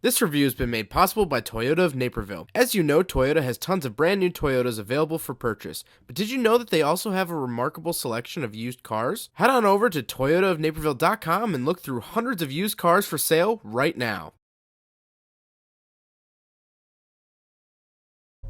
This review has been made possible by Toyota of Naperville. As you know, Toyota has tons of brand new Toyotas available for purchase, but did you know that they also have a remarkable selection of used cars? Head on over to toyotaofnaperville.com and look through hundreds of used cars for sale right now.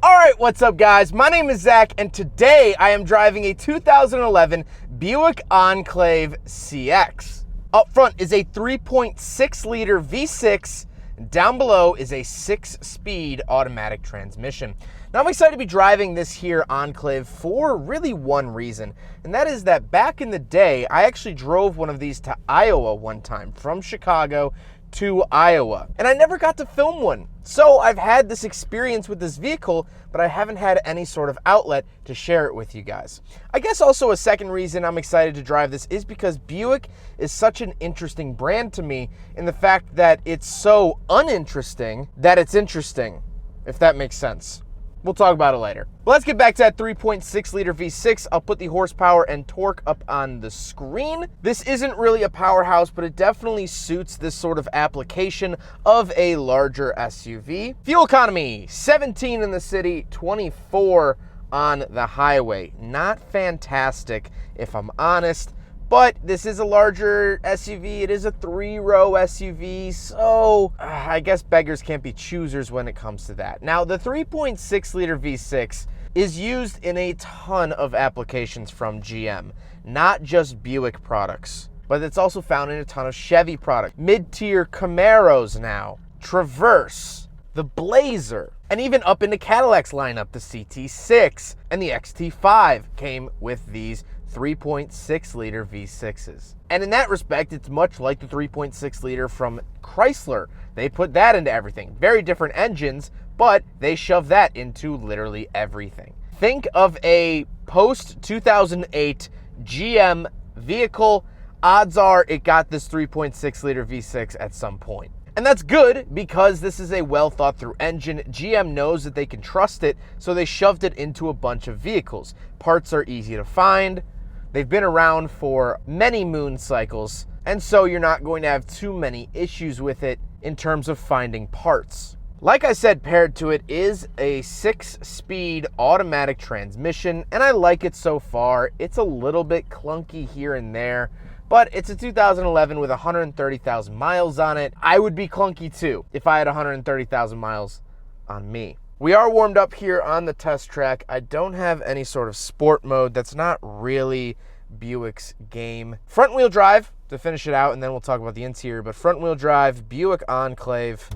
Alright, what's up guys? My name is Zach and today I am driving a 2011 Buick Enclave CX. Up front is a 3.6 liter V6. Down below is a 6-speed automatic transmission. Now I'm excited to be driving this here Enclave for really one reason, and that is that back in the day, I actually drove one of these to Iowa one time, from Chicago to Iowa, and I never got to film one. So I've had this experience with this vehicle, but I haven't had any sort of outlet to share it with you guys. I guess also a second reason I'm excited to drive this is because Buick is such an interesting brand to me in the fact that it's so uninteresting that it's interesting, if that makes sense. We'll talk about it later. But let's get back to that 3.6 liter V6. I'll put the horsepower and torque up on the screen. This isn't really a powerhouse, but it definitely suits this sort of application of a larger SUV. Fuel economy, 17 in the city, 24 on the highway. Not fantastic, if I'm honest. But this is a larger SUV. It is a 3-row SUV, so I guess beggars can't be choosers when it comes to that. Now, the 3.6 liter V6 is used in a ton of applications from GM, not just Buick products, but it's also found in a ton of Chevy products, mid-tier Camaros now, Traverse, the Blazer, and even up into Cadillac's lineup, the CT6 and the XT5 came with these 3.6 liter V6s. And in that respect, it's much like the 3.6 liter from Chrysler. They put that into everything. Very different engines, but they shove that into literally everything. Think of a post-2008 GM vehicle. Odds are it got this 3.6 liter V6 at some point. And that's good because this is a well thought through engine. GM knows that they can trust it, so they shoved it into a bunch of vehicles. Parts are easy to find. They've been around for many moon cycles, and so you're not going to have too many issues with it in terms of finding parts. Like I said, paired to it is a 6-speed automatic transmission, and I like it so far. It's a little bit clunky here and there, but it's a 2011 with 130,000 miles on it. I would be clunky too if I had 130,000 miles on me. We are warmed up here on the test track. I don't have any sort of sport mode. That's not really Buick's game. Front wheel drive to finish it out, and then we'll talk about the interior, but front wheel drive, Buick Enclave.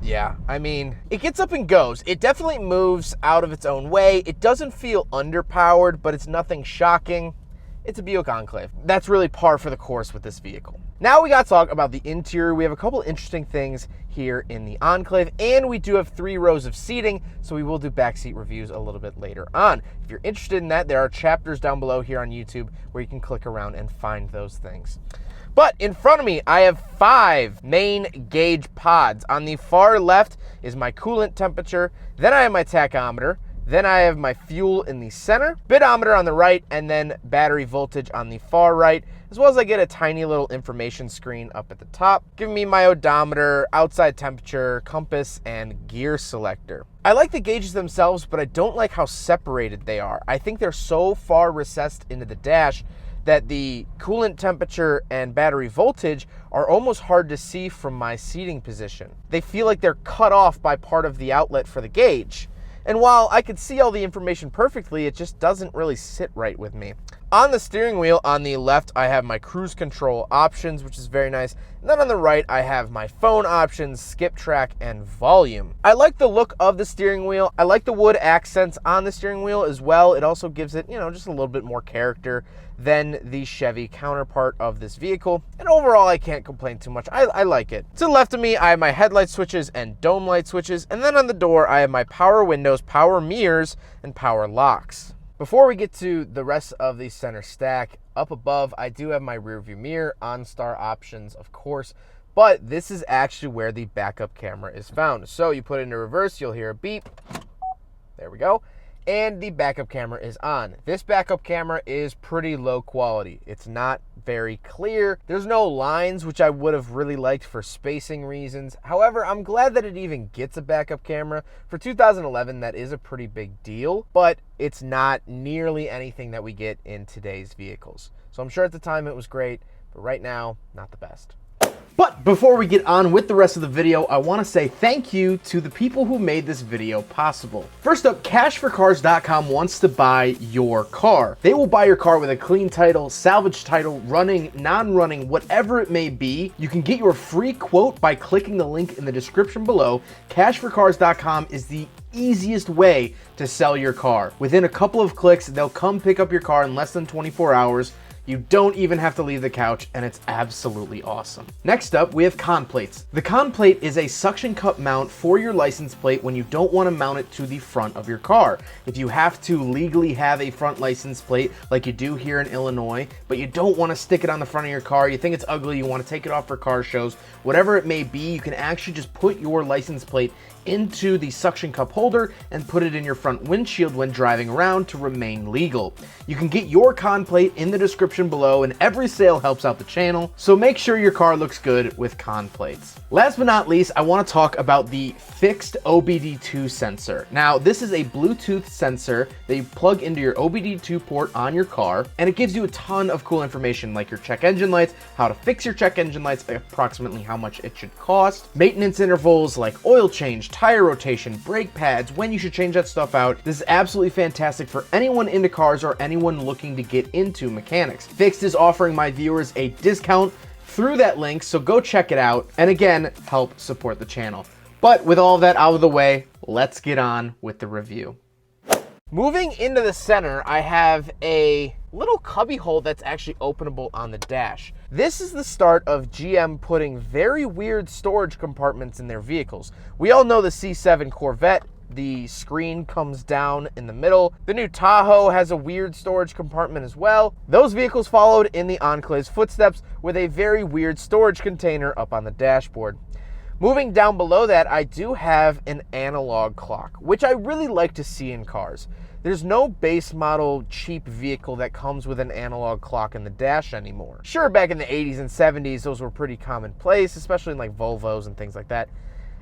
Yeah, I mean, it gets up and goes. It definitely moves out of its own way. It doesn't feel underpowered, but it's nothing shocking. It's a Buick Enclave. That's really par for the course with this vehicle. Now we got to talk about the interior. We have a couple interesting things here in the Enclave, and we do have 3 rows of seating, so we will do backseat reviews a little bit later on. If you're interested in that, there are chapters down below here on YouTube where you can click around and find those things. But in front of me, I have 5 main gauge pods. On the far left is my coolant temperature, then I have my tachometer, then I have my fuel in the center, speedometer on the right, and then battery voltage on the far right, as well as I get a tiny little information screen up at the top, giving me my odometer, outside temperature, compass, and gear selector. I like the gauges themselves, but I don't like how separated they are. I think they're so far recessed into the dash that the coolant temperature and battery voltage are almost hard to see from my seating position. They feel like they're cut off by part of the outlet for the gauge. And while I could see all the information perfectly, it just doesn't really sit right with me. On the steering wheel, on the left, I have my cruise control options, which is very nice. And then on the right, I have my phone options, skip track, and volume. I like the look of the steering wheel. I like the wood accents on the steering wheel as well. It also gives it, just a little bit more character than the Chevy counterpart of this vehicle. And overall, I can't complain too much. I like it. To the left of me, I have my headlight switches and dome light switches. And then on the door, I have my power windows, power mirrors, and power locks. Before we get to the rest of the center stack, up above, I do have my rear view mirror, OnStar options, of course, but this is actually where the backup camera is found. So you put it into reverse, you'll hear a beep. There we go. and the backup camera is on. This backup camera is pretty low quality. It's not very clear. There's no lines, which I would have really liked for spacing reasons. However, I'm glad that it even gets a backup camera. For 2011, that is a pretty big deal, but it's not nearly anything that we get in today's vehicles. So I'm sure at the time it was great, but right now, not the best. But before we get on with the rest of the video, I want to say thank you to the people who made this video possible. First up, cashforcars.com wants to buy your car. They will buy your car with a clean title, salvage title, running, non-running, whatever it may be. You can get your free quote by clicking the link in the description below. Cashforcars.com is the easiest way to sell your car. Within a couple of clicks, they'll come pick up your car in less than 24 hours. You don't even have to leave the couch, and it's absolutely awesome. Next up, we have con plates. The con plate is a suction cup mount for your license plate when you don't want to mount it to the front of your car. If you have to legally have a front license plate like you do here in Illinois, but you don't want to stick it on the front of your car, you think it's ugly, you want to take it off for car shows, whatever it may be, you can actually just put your license plate into the suction cup holder and put it in your front windshield when driving around to remain legal. You can get your con plate in the description below, and every sale helps out the channel, so make sure your car looks good with con plates. Last but not least, I want to talk about the fixed OBD2 sensor. Now, this is a Bluetooth sensor that you plug into your OBD2 port on your car, and it gives you a ton of cool information like your check engine lights, how to fix your check engine lights, approximately how much it should cost, maintenance intervals like oil change, tire rotation, brake pads, when you should change that stuff out. This is absolutely fantastic for anyone into cars or anyone looking to get into mechanics. Fixed is offering my viewers a discount through that link, so go check it out, and again, help support the channel. But with all of that out of the way, let's get on with the review. Moving into the center, I have a little cubby hole that's actually openable on the dash. This is the start of GM putting very weird storage compartments in their vehicles. We all know the C7 Corvette, the screen comes down in the middle. The new Tahoe has a weird storage compartment as well. Those vehicles followed in the Enclave's footsteps with a very weird storage container up on the dashboard. Moving down below that, I do have an analog clock, which I really like to see in cars. There's no base model cheap vehicle that comes with an analog clock in the dash anymore. Sure, back in the 80s and 70s, those were pretty commonplace, especially in like Volvos and things like that.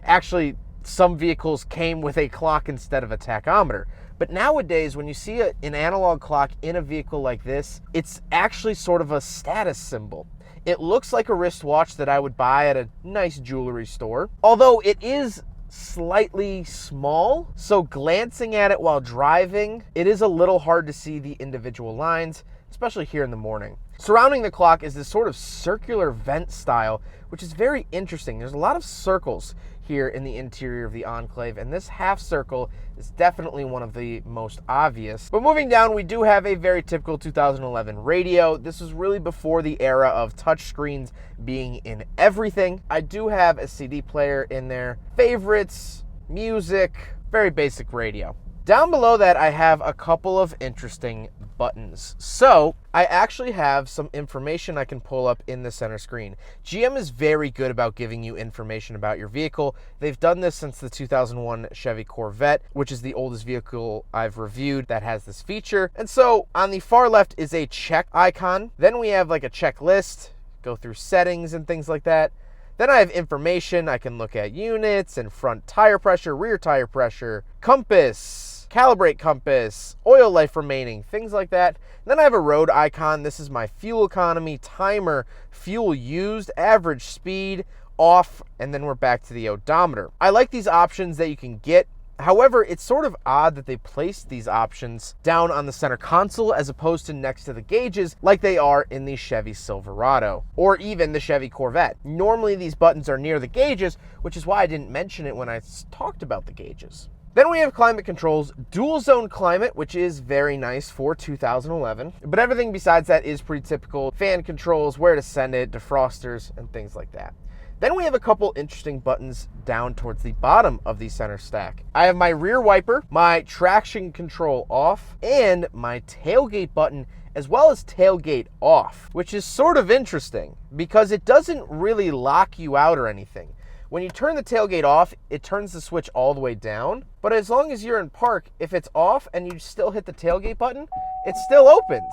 Actually, some vehicles came with a clock instead of a tachometer. But nowadays, when you see an analog clock in a vehicle like this, it's actually sort of a status symbol. It looks like a wristwatch that I would buy at a nice jewelry store, although it is slightly small, so glancing at it while driving, it is a little hard to see the individual lines, especially here in the morning. Surrounding the clock is this sort of circular vent style, which is very interesting. There's a lot of circles here in the interior of the Enclave, and this half circle is definitely one of the most obvious. But moving down, we do have a very typical 2011 radio. This was really before the era of touchscreens being in everything. I do have a CD player in there, favorites, music, very basic radio. Down below that, I have a couple of interesting buttons. So I actually have some information I can pull up in the center screen. GM is very good about giving you information about your vehicle. They've done this since the 2001 Chevy Corvette, which is the oldest vehicle I've reviewed that has this feature. And so on the far left is a check icon. Then we have like a checklist, go through settings and things like that. Then I have information. I can look at units and front tire pressure, rear tire pressure, compass, calibrate compass, oil life remaining, things like that. And then I have a road icon. This is my fuel economy, timer, fuel used, average speed, off, and then we're back to the odometer. I like these options that you can get. However, it's sort of odd that they placed these options down on the center console as opposed to next to the gauges like they are in the Chevy Silverado or even the Chevy Corvette. Normally these buttons are near the gauges, which is why I didn't mention it when I talked about the gauges. Then we have climate controls, dual zone climate, which is very nice for 2011, but everything besides that is pretty typical. Fan controls, where to send it, defrosters, and things like that. Then we have a couple interesting buttons down towards the bottom of the center stack. I have my rear wiper, my traction control off, and my tailgate button, as well as tailgate off, which is sort of interesting because it doesn't really lock you out or anything. When you turn the tailgate off, it turns the switch all the way down. But as long as you're in park, if it's off and you still hit the tailgate button, it still opens.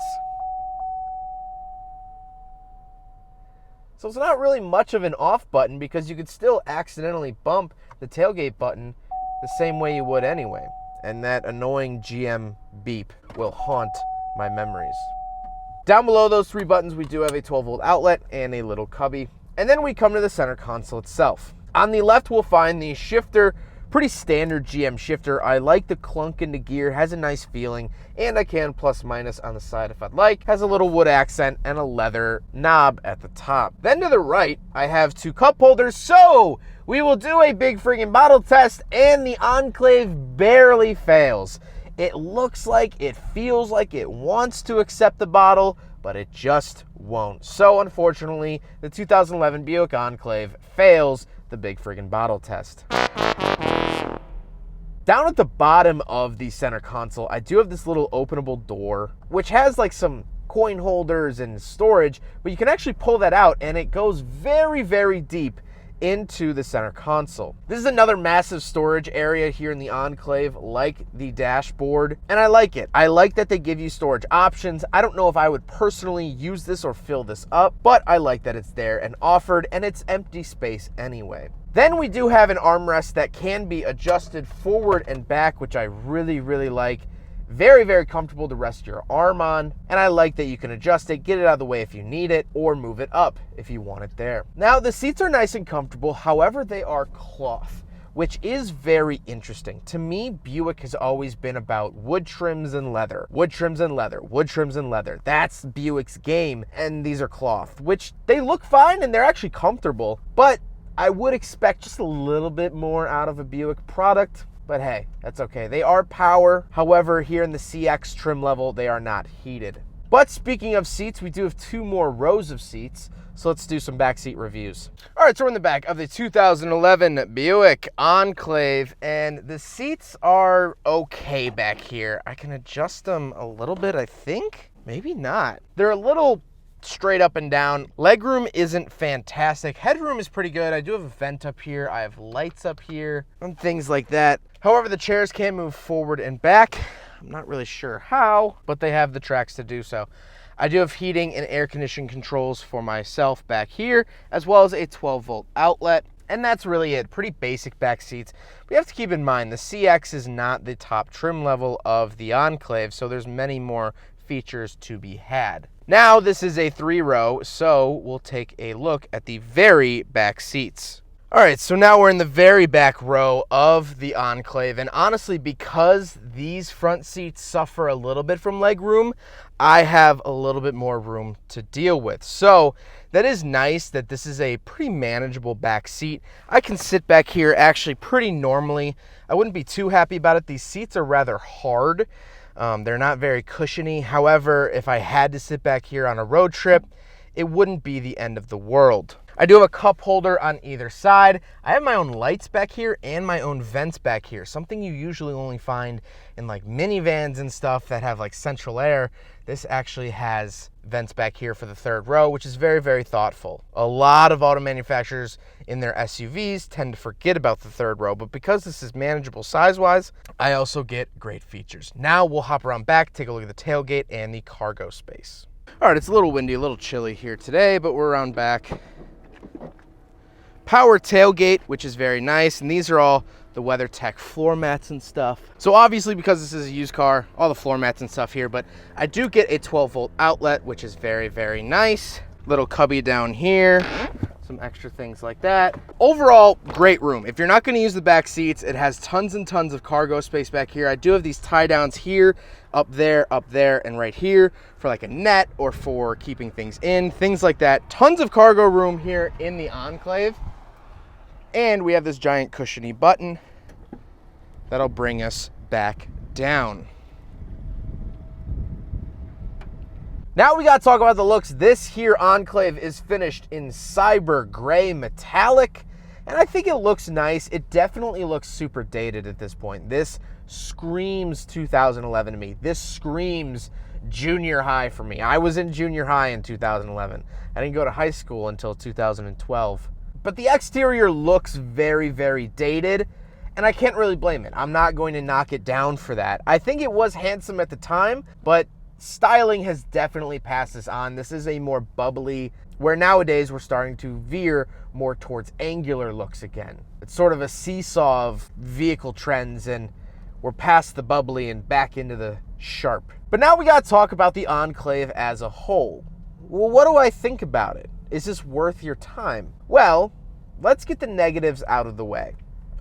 So it's not really much of an off button because you could still accidentally bump the tailgate button the same way you would anyway. And that annoying GM beep will haunt my memories. Down below those three buttons, we do have a 12-volt outlet and a little cubby. And then we come to the center console itself. On the left, we'll find the shifter. Pretty standard GM shifter. I like the clunk in the gear, has a nice feeling, and I can plus minus on the side if I'd like. Has a little wood accent and a leather knob at the top. Then to the right, I have two cup holders, so we will do a big friggin' bottle test, and the Enclave barely fails. It looks like, it feels like it wants to accept the bottle, but it just won't. So unfortunately, the 2011 Buick Enclave fails the big friggin' bottle test. Down at the bottom of the center console, I do have this little openable door, which has like some coin holders and storage, but you can actually pull that out and it goes very, very deep into the center console. This is another massive storage area here in the Enclave, like the dashboard, and I like it. I like that they give you storage options. I don't know if I would personally use this or fill this up, but I like that it's there and offered, and it's empty space anyway. Then we do have an armrest that can be adjusted forward and back, which I really, really like. Very, very comfortable to rest your arm on, and I like that you can adjust it, get it out of the way if you need it, or move it up if you want it there. Now, the seats are nice and comfortable, however, they are cloth, which is very interesting. To me, Buick has always been about wood trims and leather, wood trims and leather, wood trims and leather. That's Buick's game, and these are cloth, which they look fine and they're actually comfortable, but I would expect just a little bit more out of a Buick product. But hey, that's okay. They are power. However, here in the CX trim level, they are not heated. But speaking of seats, we do have two more rows of seats. So let's do some backseat reviews. All right, so we're in the back of the 2011 Buick Enclave, and the seats are okay back here. I can adjust them a little bit, I think. Maybe not. They're a little straight up and down. Legroom isn't fantastic. Headroom is pretty good. I do have a vent up here. I have lights up here and things like that. However, the chairs can move forward and back. I'm not really sure how, but they have the tracks to do so. I do have heating and air conditioning controls for myself back here, as well as a 12-volt outlet. And that's really it. Pretty basic back seats. We have to keep in mind the CX is not the top trim level of the Enclave, so there's many more features to be had. Now, this is a 3-row, so we'll take a look at the very back seats. All right, so now we're in the very back row of the Enclave, and honestly, because these front seats suffer a little bit from leg room, I have a little bit more room to deal with. So that is nice that this is a pretty manageable back seat. I can sit back here actually pretty normally. I wouldn't be too happy about it. These seats are rather hard. They're not very cushiony. However, if I had to sit back here on a road trip, it wouldn't be the end of the world. I do have a cup holder on either side. I have my own lights back here and my own vents back here, something you usually only find in like minivans and stuff that have like central air. This actually has vents back here for the 3rd row, which is very, very thoughtful. A lot of auto manufacturers in their SUVs tend to forget about the 3rd row, but because this is manageable size-wise, I also get great features. Now we'll hop around back, take a look at the tailgate and the cargo space. All right, it's a little windy, a little chilly here today, but we're around back. Power tailgate, which is very nice, and these are all the WeatherTech floor mats and stuff. So obviously, because this is a used car, all the floor mats and stuff here, but I do get a 12-volt outlet, which is very, very nice. Little cubby down here, some extra things like that. Overall, great room. If you're not going to use the back seats, it has tons and tons of cargo space back here. I do have these tie downs here, up there, and right here for like a net or for keeping things in, things like that. Tons of cargo room here in the Enclave. And we have this giant cushiony button that'll bring us back down. Now we gotta talk about the looks. This here Enclave is finished in cyber gray metallic, and I think it looks nice. It definitely looks super dated at this point. This screams 2011 to me. This screams junior high for me. I was in junior high in 2011. I didn't go to high school until 2012. But the exterior looks very, very dated, and I can't really blame it. I'm not going to knock it down for that. I think it was handsome at the time, but styling has definitely passed this on. This is a more bubbly, where nowadays we're starting to veer more towards angular looks again. It's sort of a seesaw of vehicle trends, and we're past the bubbly and back into the sharp. But now we gotta talk about the Enclave as a whole. Well, what do I think about it? Is this worth your time? Well, let's get the negatives out of the way.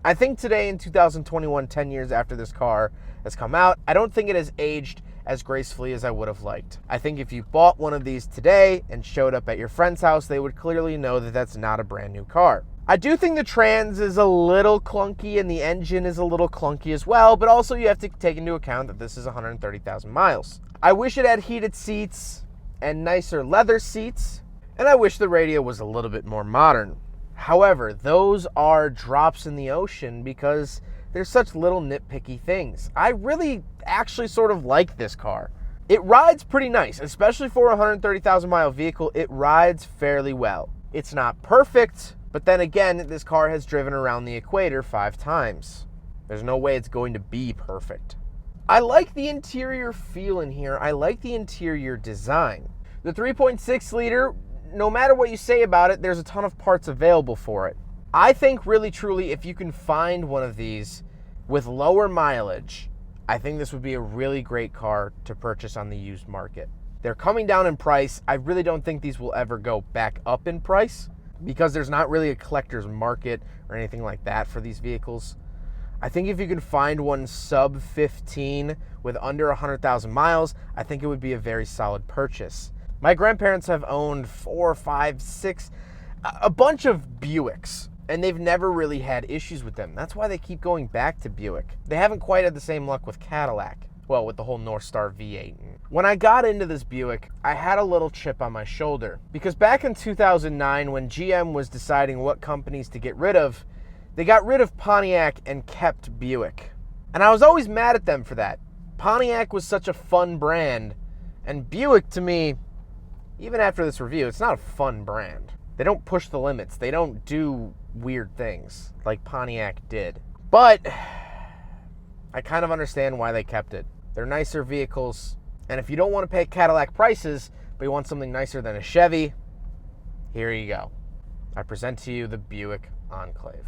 I think today in 2021, 10 years after this car has come out, I don't think it has aged as gracefully as I would have liked. I think if you bought one of these today and showed up at your friend's house, they would clearly know that that's not a brand new car. I do think the trans is a little clunky and the engine is a little clunky as well, but also you have to take into account that this is 130,000 miles. I wish it had heated seats and nicer leather seats, and I wish the radio was a little bit more modern. However, those are drops in the ocean because there's such little nitpicky things. I really actually sort of like this car. It rides pretty nice, especially for a 130,000 mile vehicle. It rides fairly well. It's not perfect, but then again, this car has driven around the equator 5 times. There's no way it's going to be perfect. I like the interior feel in here. I like the interior design. The 3.6 liter, no matter what you say about it, there's a ton of parts available for it. I think really truly if you can find one of these with lower mileage, I think this would be a really great car to purchase on the used market. They're coming down in price. I really don't think these will ever go back up in price because there's not really a collector's market or anything like that for these vehicles. I think if you can find one sub 15 with under 100,000 miles, I think it would be a very solid purchase. My grandparents have owned 4, 5, 6, a bunch of Buicks, and they've never really had issues with them. That's why they keep going back to Buick. They haven't quite had the same luck with Cadillac. Well, with the whole North Star V8. When I got into this Buick, I had a little chip on my shoulder because back in 2009, when GM was deciding what companies to get rid of, they got rid of Pontiac and kept Buick. And I was always mad at them for that. Pontiac was such a fun brand, and Buick to me, even after this review, it's not a fun brand. They don't push the limits. They don't do weird things like Pontiac did. But I kind of understand why they kept it. They're nicer vehicles. And if you don't want to pay Cadillac prices, but you want something nicer than a Chevy, here you go. I present to you the Buick Enclave.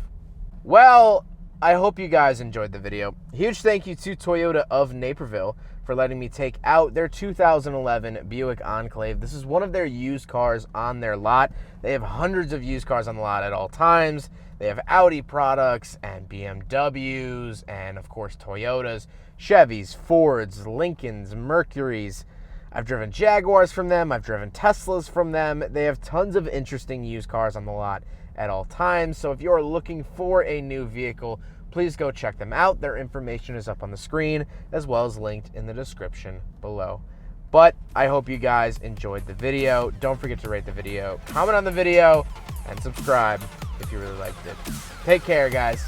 Well, I hope you guys enjoyed the video. Huge thank you to Toyota of Naperville for letting me take out their 2011 Buick Enclave. This is one of their used cars on their lot. They have hundreds of used cars on the lot at all times. They have Audi products and BMWs and, of course, Toyotas, Chevys, Fords, Lincolns, Mercurys. I've driven Jaguars from them. I've driven Teslas from them. They have tons of interesting used cars on the lot at all times. So if you're looking for a new vehicle, please go check them out. Their information is up on the screen as well as linked in the description below. But I hope you guys enjoyed the video. Don't forget to rate the video, comment on the video, and subscribe if you really liked it. Take care, guys.